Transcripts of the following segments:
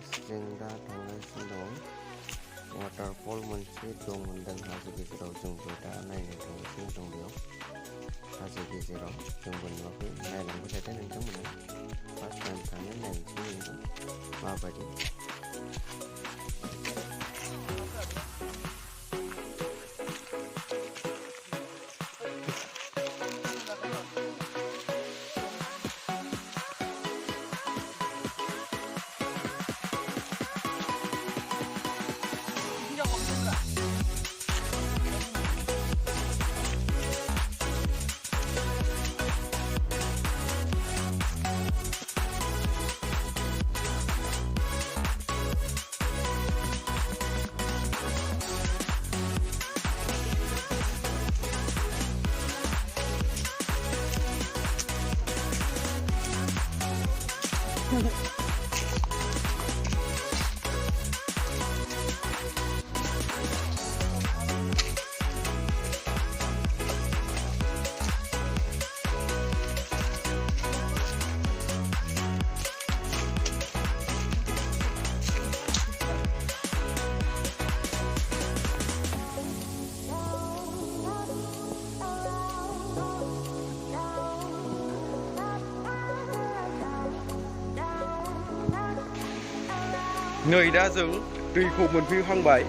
Friends जों दा थांगासिनो दं वाटारफल मोनसे दं होनदों हाजो गेजेराव जोंबो दा नायनो थांगासिनो दं बेयाव हाजो गेजेराव जोंबो नुवाखै नायलांबाय थादों नोंथांमोना फार्स्ट टाइम थांनो नायनोसै जोंबो माबायदि नै दा जों दैखौ मोनफैहांबाय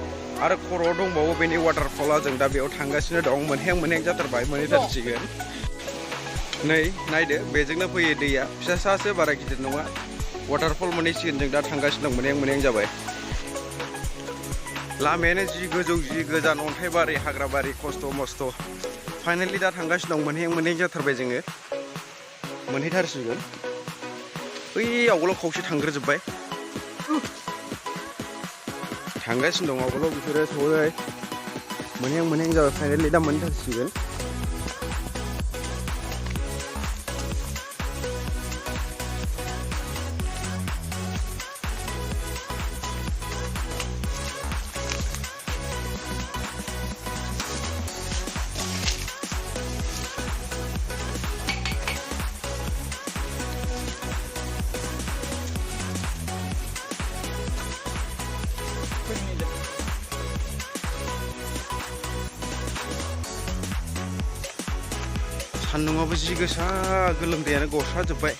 आरो खर'आव दंबावो बेनि वाटारफला जों दा बेयाव थांगासिनो दं मोनहें जाथारबाय मोनहैथारसिगोन नै नायदो बेजोंनो फैयो दैया फिसासासो बारा गिदिर नङा वाटारफल मोनहैसिगोन जों दा थांगासिनो दं मोनहें जाबाय लामायानो जि गोजौ जि गोजान अन्थाइबारि हाग्राबारि खस्थ' मस्थ' फाइनालि दा थांगासिनो दं मोनहें जाथारबाय जोङो मोनहैथारसिगोन बै आवगोलाव खावसे थांग्रोजोब्बाय थांगासिनो दं आवगोलाव बिसोरो सहैबाय मोनहें जाबाय फाइनालि दा मोनहैथारसिगोन सान्दुंआबो जि गोसा गोलोमदैयानो गस्राजोब्बाय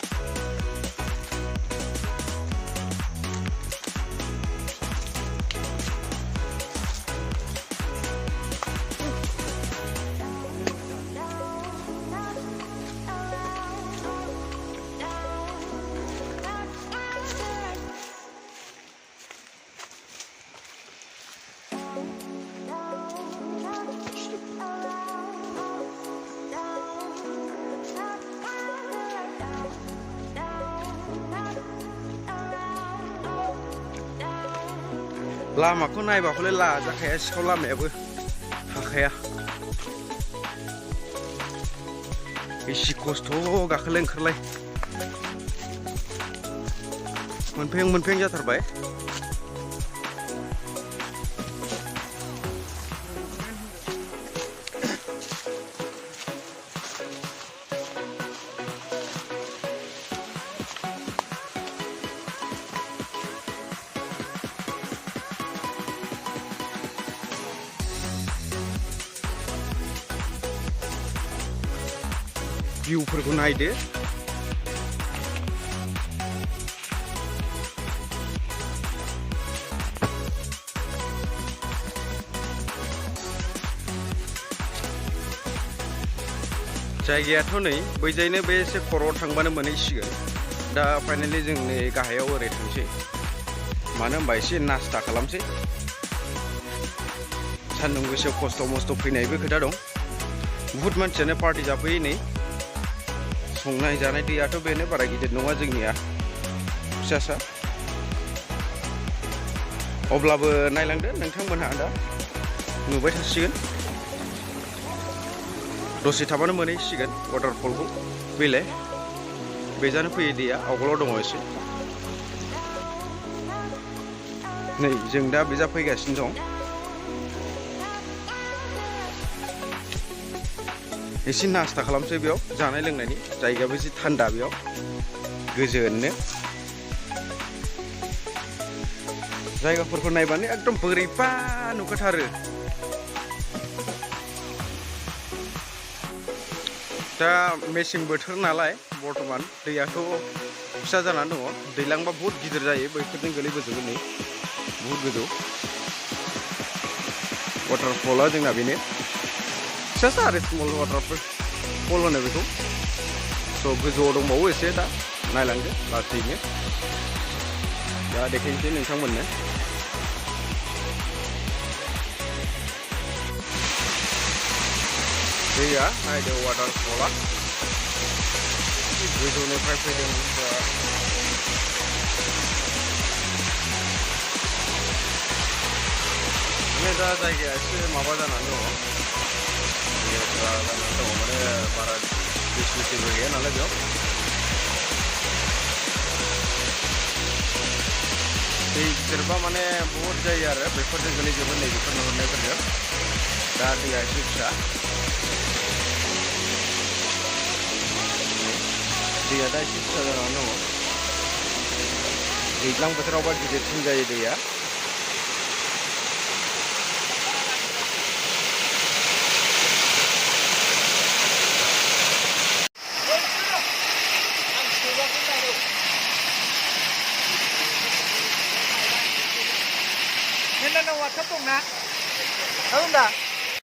लामाखौ नायबाखौलाय लाजाखाया सिखाव लामायाबो हाखाया एसे खस्थ' गाखोलाय ओंखारलाय मोनफें जाथारबाय भिउफोरखौ नायदो जायगायाथ' नै बैजायनो बे एसे खर'आव थांबानो मोनहैसिगोन दा फाइनालि जों नै गाहायाव ओरै थांसै मानो होनबा एसे नास्ता खालामसै सान्दुं गोसायाव खस्थ' मस्थ' फैनायबो खोथा दं बुहुत मानसियानो पार्टि जाफैयो नै संनाय जानाय दैयाथ' बेनो बारा गिदिर नङा जोंनिया फिसासा अब्लाबो नायलांदो नोंथांमोनहा दा नुबाय थासिगोन दसे थाबानो मोनहैसिगोन वाटारफलखौ बेलाय बेजानो फैयो दैया आवगोलाव दङ एसे नै जों दा बेजा फैगासिनो दं एसे नास्ता खालामसै बेयाव जानाय लोंनायनि जायगायाबो एसे थान्दा बेयाव गोजोननो जायगाफोरखौ नायबानो एकदम बोरैबा नुखाथारो दा मेसें बोथोर नालाय बर्थमान दैयाथ' फिसा जानानै दङ दैलांबा बहुत गिदिर जायो बैफोरजों गोलैबोजोबो नै बहुत गोजौ वाटारफला जोंना बेनो फिसासा आरो स्मल वाटारफल होनो बेखौ स' गोजौआव दंबावो एसे दा नायलांदो लासैनो दा देखायनोसै नोंथांमोननो दैया नायदो वाटारफला गोजौनिफ्राय फैदों माने दा जायगाया एसे माबा जानानै दङ माने बारा फेसिलिटिबो गैया नालाय बेयाव दै गिदिरबा माने बहुत जायो आरो बेफोरजों गोलैजोबो नै बेफोर नुहुरनायफोरजों दा दैया एसे फिसा दैया दा एसे फिसा जानानै दङ दैज्लां बोथोरावबा गिदिरसिन जायो दैया Nên là nó hoạt thấp tụng nè. Đúng không ạ?